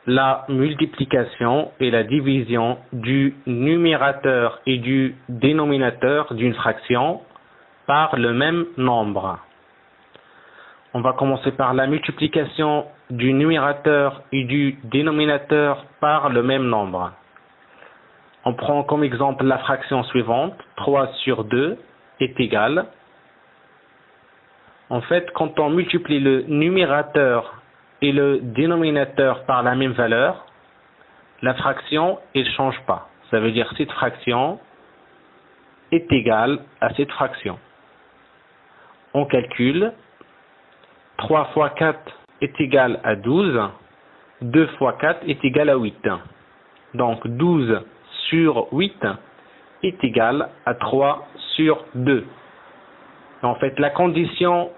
la multiplication et la division du numérateur et du dénominateur d'une fraction par le même nombre. On va commencer par la multiplication du numérateur et du dénominateur par le même nombre. On prend comme exemple la fraction suivante, 3 sur 2 est égal. En fait, quand on multiplie le numérateur et le dénominateur par la même valeur, la fraction ne change pas. Ça veut dire que cette fraction est égale à cette fraction. On calcule, 3 fois 4 est égal à 12, 2 fois 4 est égal à 8. Donc 12 sur 8 est égal à 3 sur 2. En fait, la condition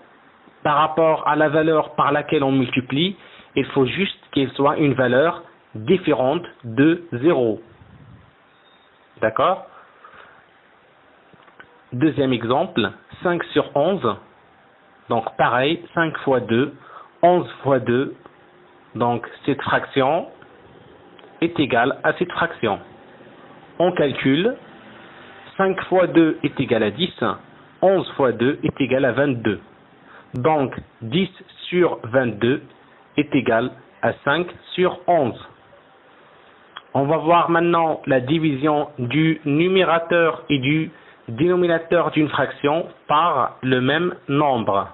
par rapport à la valeur par laquelle on multiplie, il faut juste qu'elle soit une valeur différente de 0. D'accord? Deuxième exemple, 5 sur 11. Donc pareil, 5 fois 2, 11 fois 2. Donc cette fraction est égale à cette fraction. On calcule, 5 fois 2 est égal à 10, 11 fois 2 est égal à 22. Donc 10 sur 22 est égal à 5 sur 11. On va voir maintenant la division du numérateur et du dénominateur d'une fraction par le même nombre.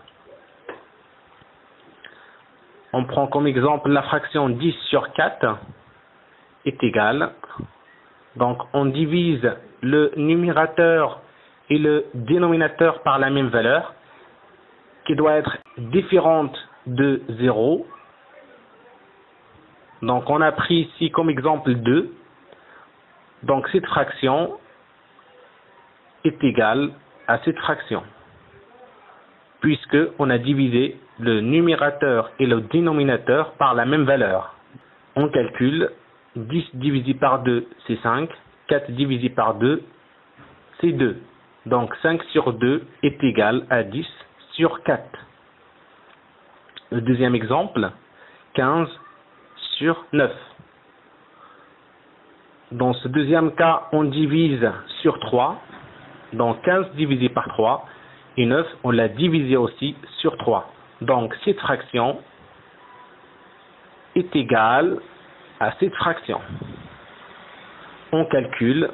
On prend comme exemple la fraction 10 sur 4 est égale. Donc on divise le numérateur et le dénominateur par la même valeur qui doit être différente de 0. Donc on a pris ici comme exemple 2. Donc cette fraction est égale à cette fraction, puisque on a divisé le numérateur et le dénominateur par la même valeur. On calcule, 10 divisé par 2 c'est 5, 4 divisé par 2 c'est 2. Donc 5 sur 2 est égal à 10 sur 4. Le deuxième exemple, 15 sur 9. Dans ce deuxième cas, on divise sur 3. Donc 15 divisé par 3 et 9, on l'a divisé aussi sur 3. Donc cette fraction est égale à cette fraction. On calcule,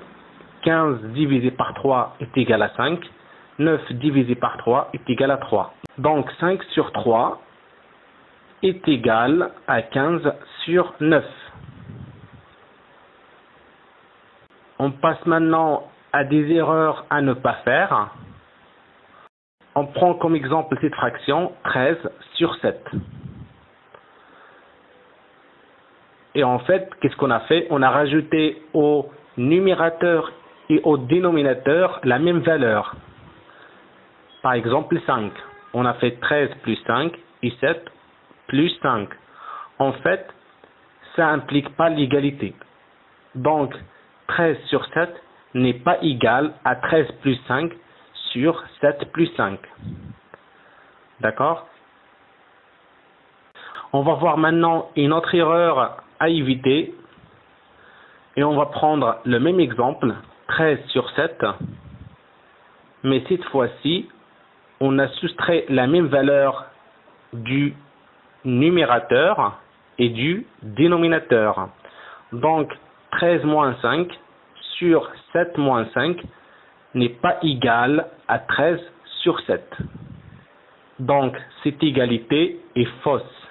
15 divisé par 3 est égal à 5, 9 divisé par 3 est égal à 3. Donc 5 sur 3 est égal à 15 sur 9. On passe maintenant à des erreurs à ne pas faire. On prend comme exemple cette fraction 13 sur 7. Et en fait, qu'est-ce qu'on a fait? On a rajouté au numérateur et au dénominateur la même valeur. Par exemple 5. On a fait 13 plus 5 et 7 plus 5. En fait, ça n'implique pas l'égalité. Donc, 13 sur 7 n'est pas égal à 13 plus 5 sur 7 plus 5. D'accord? On va voir maintenant une autre erreur à éviter. Et on va prendre le même exemple, 13 sur 7. Mais cette fois-ci, on a soustrait la même valeur du numérateur et du dénominateur. Donc, 13 moins 5 sur 7 moins 5 n'est pas égal à 13 sur 7. Donc, cette égalité est fausse.